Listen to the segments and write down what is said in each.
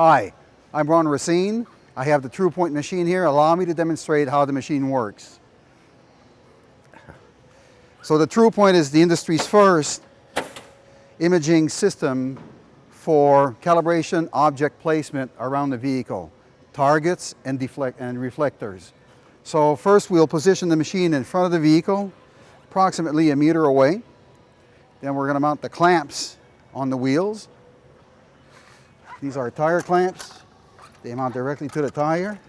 Hi, I'm Ron Racine. I have the Tru-Point machine here. Allow me to demonstrate how the machine works. So the Tru-Point is the industry's first imaging system for calibration object placement around the vehicle, targets and reflectors. So first we'll position the machine in front of the vehicle, approximately a meter away. Then we're going to mount the clamps on the wheels. These are tire clamps. They mount directly to the tire,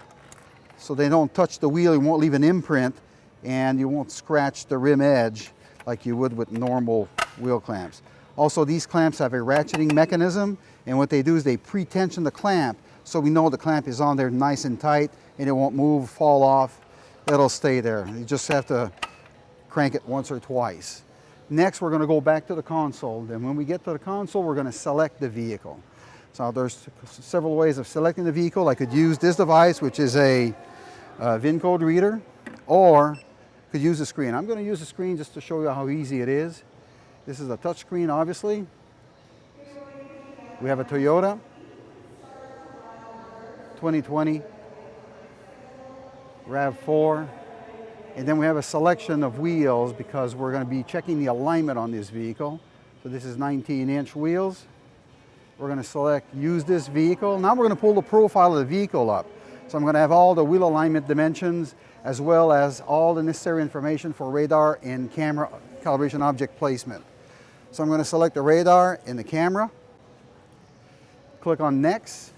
so they don't touch the wheel. You won't leave an imprint, and you won't scratch the rim edge like you would with normal wheel clamps. Also, these clamps have a ratcheting mechanism, and what they do is they pre-tension the clamp so we know the clamp is on there nice and tight and it won't move, fall off. It'll stay there. You just have to crank it once or twice. Next, we're going to go back to the console. Then when we get to the console, we're going to select the vehicle. So there's several ways of selecting the vehicle. I could use this device, which is a VIN code reader, or could use the screen. I'm going to use the screen just to show you how easy it is. This is a touch screen, obviously. We have a Toyota 2020 RAV4, and then we have a selection of wheels because we're going to be checking the alignment on this vehicle. So this is 19-inch wheels. We're going to select use this vehicle. Now we're going to pull the profile of the vehicle up. So I'm going to have all the wheel alignment dimensions as well as all the necessary information for radar and camera calibration object placement. So I'm going to select the radar and the camera. Click on next.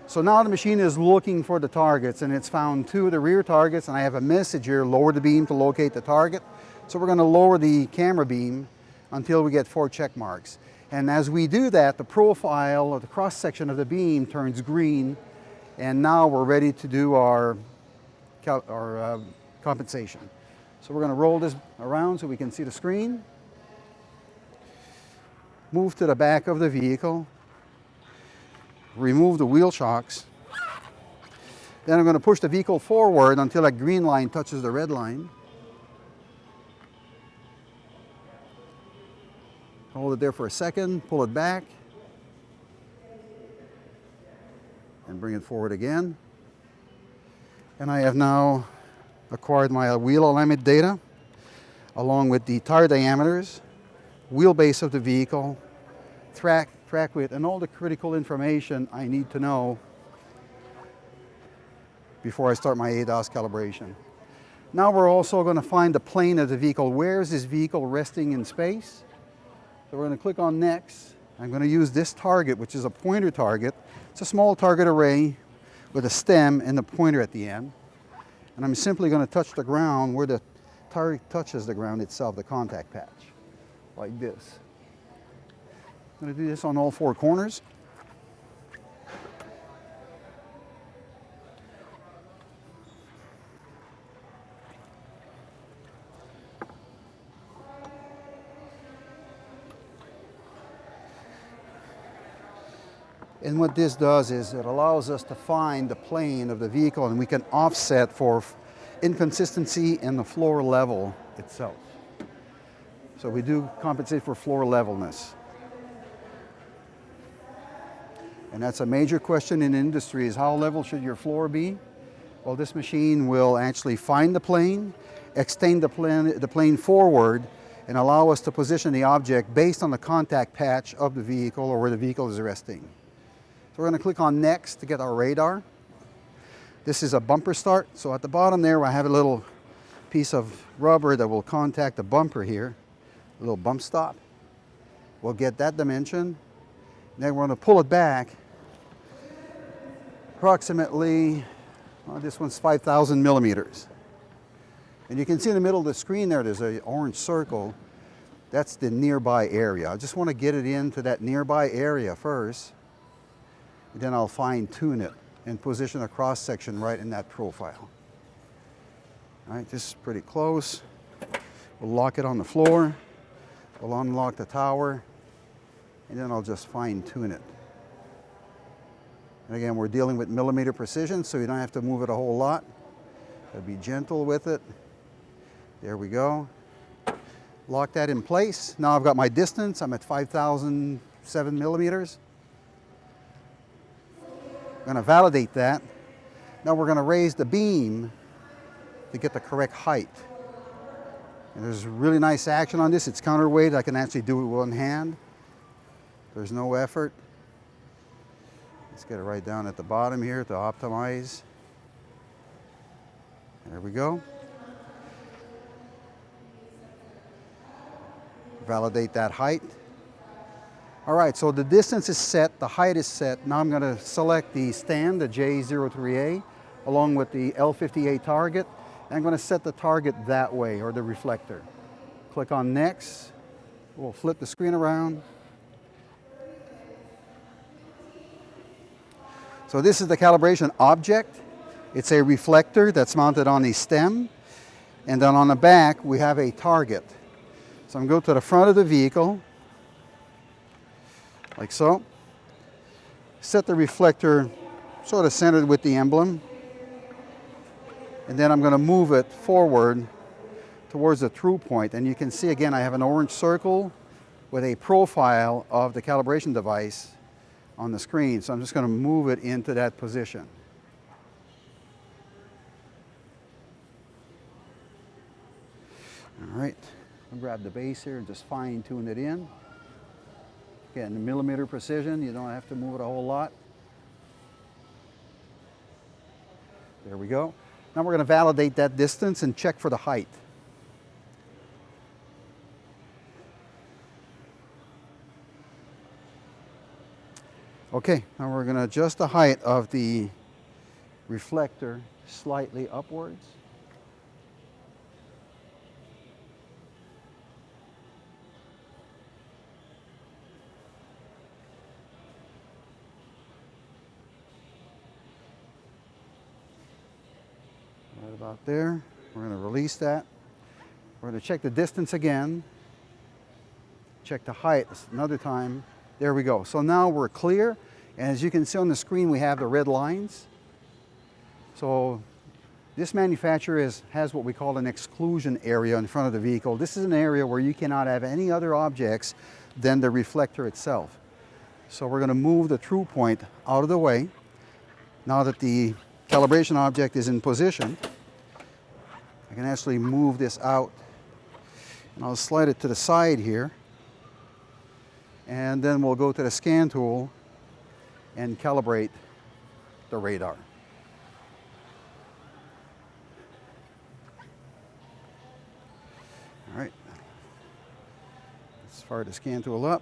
So now the machine is looking for the targets, and it's found two of the rear targets, and I have a message here, lower the beam to locate the target. So we're going to lower the camera beam until we get 4 check marks. And as we do that, the profile of the cross section of the beam turns green, and now we're ready to do our compensation. So we're going to roll this around so we can see the screen. Move to the back of the vehicle. Remove the wheel shocks. Then I'm going to push the vehicle forward until that green line touches the red line. Hold it there for a second, pull it back, and bring it forward again. And I have now acquired my wheel alignment data, along with the tire diameters, wheelbase of the vehicle, track width, and all the critical information I need to know before I start my ADAS calibration. Now we're also going to find the plane of the vehicle. Where is this vehicle resting in space? So we're going to click on next. I'm going to use this target, which is a pointer target. It's a small target array with a stem and a pointer at the end. And I'm simply going to touch the ground where the target touches the ground itself, the contact patch, like this. I'm going to do this on all 4 corners. And what this does is it allows us to find the plane of the vehicle, and we can offset for inconsistency in the floor level itself. So we do compensate for floor levelness. And that's a major question in the industry, is how level should your floor be? Well, this machine will actually find the plane, extend the plane forward, and allow us to position the object based on the contact patch of the vehicle or where the vehicle is resting. So we're going to click on next to get our radar. This is a bumper start. So at the bottom there, I have a little piece of rubber that will contact the bumper here, a little bump stop. We'll get that dimension. Then we're going to pull it back approximately, well, this one's 5,000 millimeters. And you can see in the middle of the screen there, there's an orange circle. That's the nearby area. I just want to get it into that nearby area first. Then I'll fine tune it and position a cross section right in that profile. All right, this is pretty close. We'll lock it on the floor. We'll unlock the tower, and then I'll just fine tune it. And again, we're dealing with millimeter precision, so you don't have to move it a whole lot. But be gentle with it. There we go. Lock that in place. Now I've got my distance. I'm at 5,007 millimeters. I'm going to validate that. Now we're going to raise the beam to get the correct height. And there's really nice action on this. It's counterweight. I can actually do it with one hand. There's no effort. Let's get it right down at the bottom here to optimize. There we go. Validate that height. All right, so the distance is set, the height is set. Now I'm going to select the stand, the J03A, along with the L58 target. And I'm going to set the target that way, or the reflector. Click on Next. We'll flip the screen around. So this is the calibration object. It's a reflector that's mounted on the stem. And then on the back, we have a target. So I'm going to go to the front of the vehicle, like so. Set the reflector sort of centered with the emblem. And then I'm going to move it forward towards the Tru-Point. And you can see again, I have an orange circle with a profile of the calibration device on the screen. So I'm just going to move it into that position. All right, I'll grab the base here and just fine tune it in. Again, millimeter precision, you don't have to move it a whole lot. There we go. Now we're going to validate that distance and check for the height. Okay, now we're going to adjust the height of the reflector slightly upwards. Right about there. We're going to release that. We're going to check the distance again. Check the height another time. There we go. So now we're clear. And as you can see on the screen, we have the red lines. So this manufacturer has what we call an exclusion area in front of the vehicle. This is an area where you cannot have any other objects than the reflector itself. So we're going to move the Tru-Point out of the way. Now that the calibration object is in position, I can actually move this out. And I'll slide it to the side here. And then we'll go to the scan tool and calibrate the radar. All right, let's fire the scan tool up.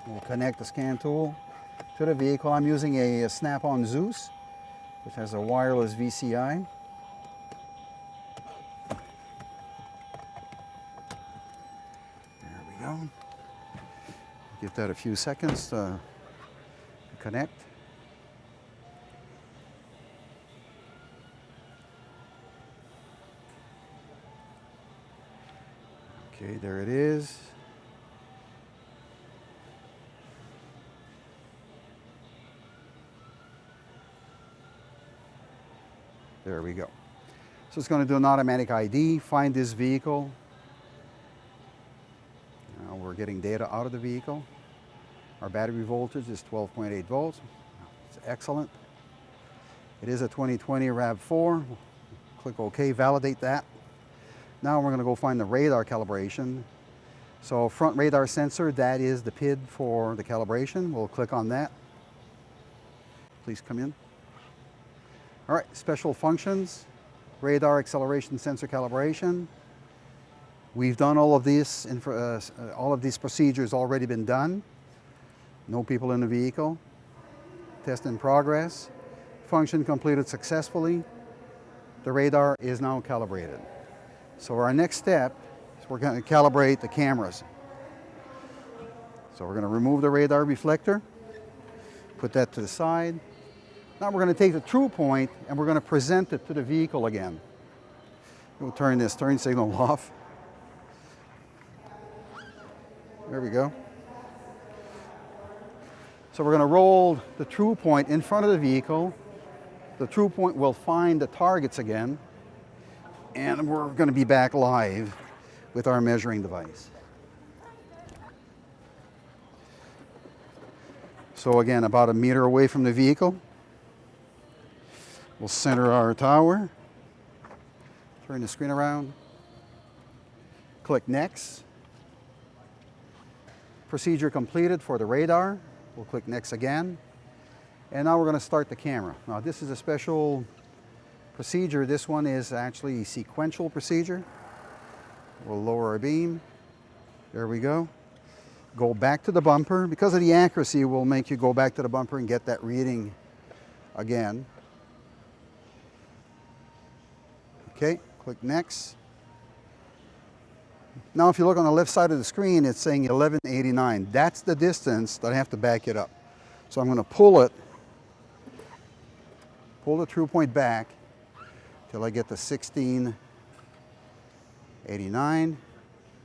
We'll connect the scan tool to the vehicle. I'm using a Snap-on Zeus, which has a wireless VCI. Give that a few seconds to connect. Okay, there it is. There we go. So it's going to do an automatic ID, find this vehicle. Now we're getting data out of the vehicle. Our battery voltage is 12.8 volts. It's excellent. It is a 2020 RAV4. Click OK, validate that. Now we're going to go find the radar calibration. So front radar sensor, that is the PID for the calibration. We'll click on that. Please come in. All right, special functions, radar acceleration sensor calibration. We've done all of this, all of these procedures already been done. No people in the vehicle. Test in progress. Function completed successfully. The radar is now calibrated. So our next step is we're going to calibrate the cameras. So we're going to remove the radar reflector, put that to the side. Now we're going to take the Tru-Point and we're going to present it to the vehicle again. We'll turn this turn signal off. There we go. So we're going to roll the Tru-Point in front of the vehicle. The Tru-Point will find the targets again. And we're going to be back live with our measuring device. So again, about a meter away from the vehicle, we'll center our tower, turn the screen around, click Next. Procedure completed for the radar. We'll click Next again. And now we're going to start the camera. Now this is a special procedure. This one is actually a sequential procedure. We'll lower our beam. There we go. Go back to the bumper. Because of the accuracy, we'll make you go back to the bumper and get that reading again. Okay, click Next. Now if you look on the left side of the screen, it's saying 1189. That's the distance that I have to back it up. So I'm going to pull the Tru-Point back till I get to 1689.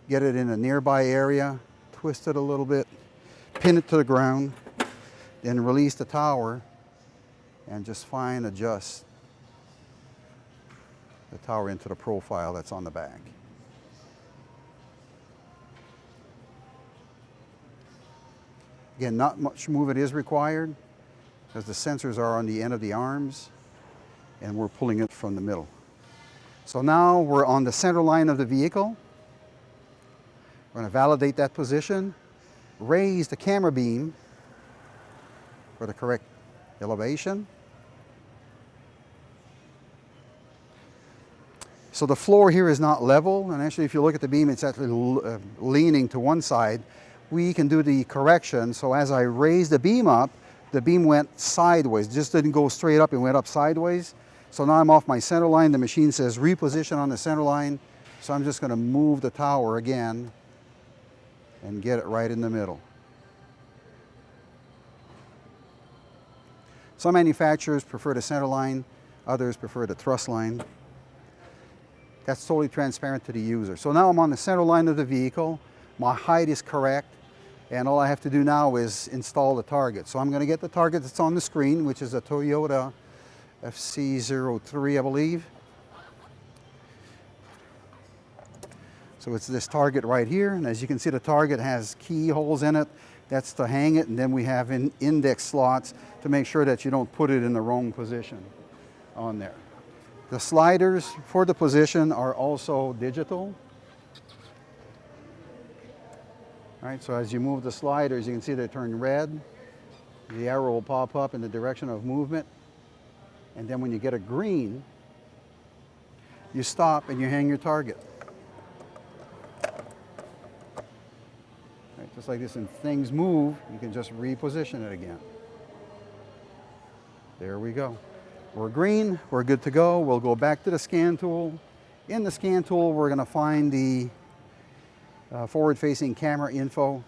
Get it in a nearby area, twist it a little bit, pin it to the ground, then release the tower and just fine adjust the tower into the profile that's on the back. Again, not much movement is required because the sensors are on the end of the arms and we're pulling it from the middle. So now we're on the center line of the vehicle. We're going to validate that position, raise the camera beam for the correct elevation. So the floor here is not level, and actually if you look at the beam, it's actually leaning to one side. We can do the correction, so as I raise the beam up, the beam went sideways, just didn't go straight up, it went up sideways. So now I'm off my center line, the machine says reposition on the center line, so I'm just going to move the tower again and get it right in the middle. Some manufacturers prefer the center line, others prefer the thrust line. That's totally transparent to the user. So now I'm on the center line of the vehicle, my height is correct, and all I have to do now is install the target. So I'm going to get the target that's on the screen, which is a Toyota FC03, I believe. So it's this target right here, and as you can see, the target has keyholes in it. That's to hang it, and then we have index slots to make sure that you don't put it in the wrong position on there. The sliders for the position are also digital. All right, so as you move the sliders, you can see they turn red. The arrow will pop up in the direction of movement. And then when you get a green, you stop and you hang your target. Right, just like this, and things move, you can just reposition it again. There we go. We're green, we're good to go. We'll go back to the scan tool. In the scan tool, we're going to find the forward-facing camera info.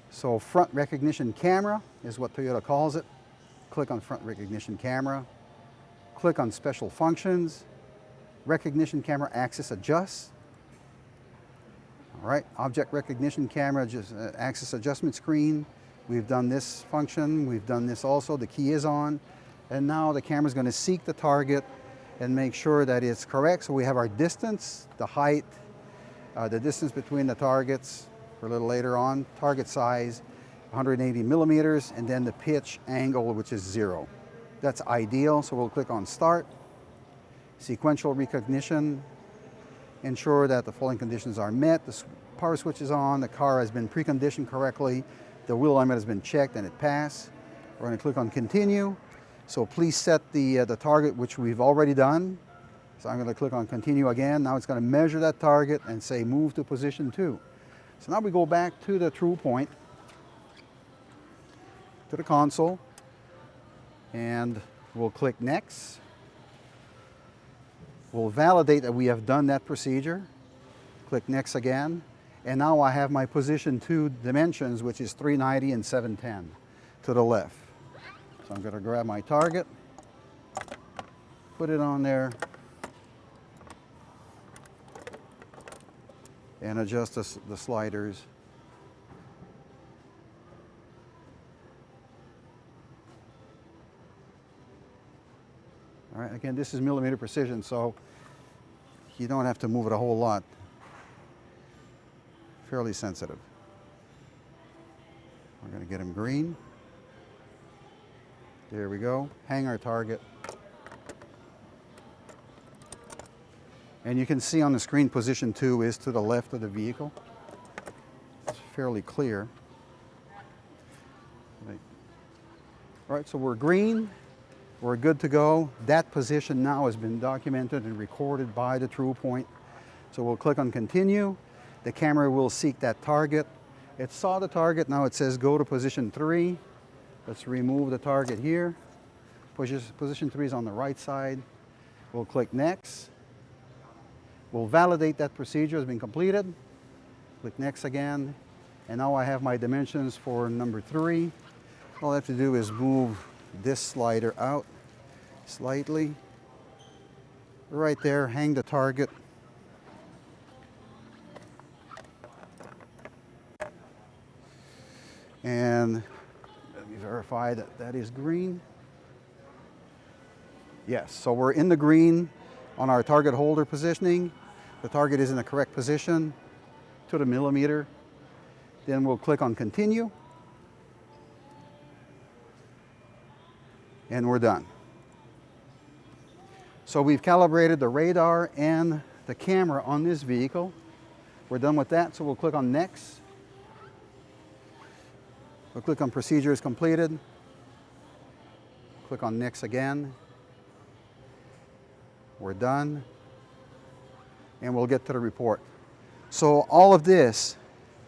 So front recognition camera is what Toyota calls it. Click on front recognition camera. Click on special functions. Recognition camera axis adjust. All right, object recognition camera axis adjustment screen. We've done this function, we've done this also, the key is on. And now the camera's going to seek the target and make sure that it's correct. So we have our distance, the height, the distance between the targets for a little later on, target size, 180 millimeters, and then the pitch angle, which is 0. That's ideal, so we'll click on Start. Sequential recognition. Ensure that the following conditions are met. The power switch is on, the car has been preconditioned correctly, the wheel alignment has been checked and it passed. We're going to click on Continue. So please set the target, which we've already done. So I'm going to click on Continue again. Now it's going to measure that target and say move to position 2. So now we go back to the Tru-Point, to the console, and we'll click Next. We'll validate that we have done that procedure. Click Next again. And now I have my position 2 dimensions, which is 390 and 710 to the left. So I'm going to grab my target, put it on there, and adjust the sliders. All right, again, this is millimeter precision, so you don't have to move it a whole lot. Fairly sensitive. We're going to get him green. There we go. Hang our target. And you can see on the screen position 2 is to the left of the vehicle. It's fairly clear. All right, so we're green. We're good to go. That position now has been documented and recorded by the Tru-Point. So we'll click on continue. The camera will seek that target. It saw the target, now it says go to position 3. Let's remove the target here. Position 3 is on the right side. We'll click next. We'll validate that procedure has been completed. Click next again. And now I have my dimensions for number 3. All I have to do is move this slider out slightly. Right there, hang the target. And let me verify that that is green. Yes, so we're in the green on our target holder positioning. The target is in the correct position to the millimeter. Then we'll click on continue. And we're done. So we've calibrated the radar and the camera on this vehicle. We're done with that, so we'll click on next. We'll click on procedures completed. Click on next again. We're done. And we'll get to the report. So all of this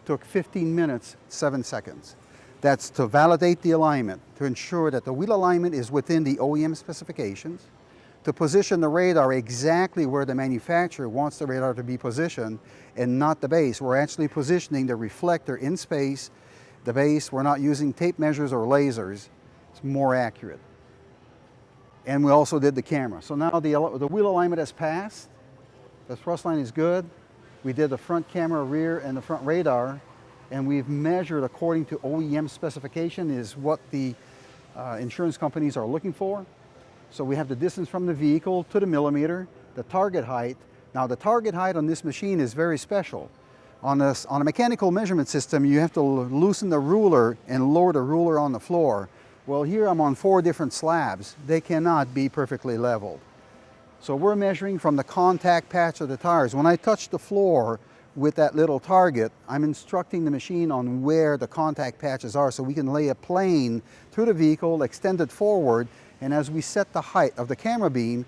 took 15 minutes, 7 seconds. That's to validate the alignment, to ensure that the wheel alignment is within the OEM specifications, to position the radar exactly where the manufacturer wants the radar to be positioned and not the base. We're actually positioning the reflector in space. The base, we're not using tape measures or lasers. It's more accurate. And we also did the camera. So now the wheel alignment has passed. The thrust line is good. We did the front camera, rear, and the front radar. And we've measured according to OEM specification is what the insurance companies are looking for. So we have the distance from the vehicle to the millimeter, the target height. Now the target height on this machine is very special. On a mechanical measurement system, you have to loosen the ruler and lower the ruler on the floor. Well, here I'm on 4 different slabs. They cannot be perfectly leveled. So we're measuring from the contact patch of the tires. When I touch the floor with that little target, I'm instructing the machine on where the contact patches are so we can lay a plane through the vehicle, extend it forward, and as we set the height of the camera beam,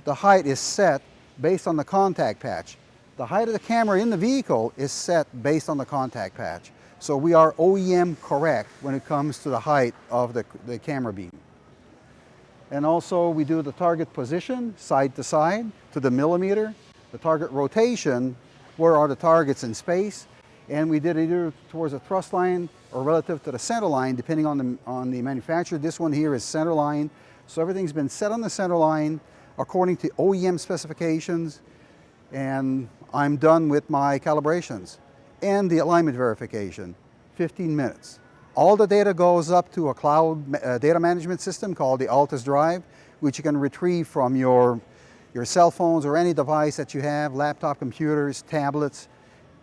the height is set based on the contact patch. The height of the camera in the vehicle is set based on the contact patch. So we are OEM correct when it comes to the height of the camera beam. And also we do the target position, side to side, to the millimeter. The target rotation, where are the targets in space? And we did either towards the thrust line or relative to the center line, depending on the manufacturer. This one here is center line. So everything's been set on the center line according to OEM specifications. And I'm done with my calibrations and the alignment verification, 15 minutes. All the data goes up to a cloud data management system called the Altus Drive, which you can retrieve from your cell phones or any device that you have, laptop computers, tablets.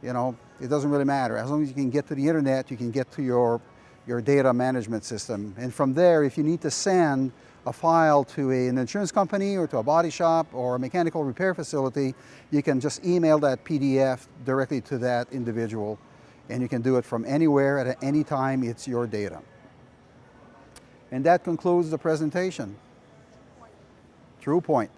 You know, it doesn't really matter. As long as you can get to the internet, you can get to your data management system. And from there, if you need to send a file to an insurance company or to a body shop or a mechanical repair facility, you can just email that PDF directly to that individual, and you can do it from anywhere at any time. It's your data. And that concludes the presentation. Tru-Point.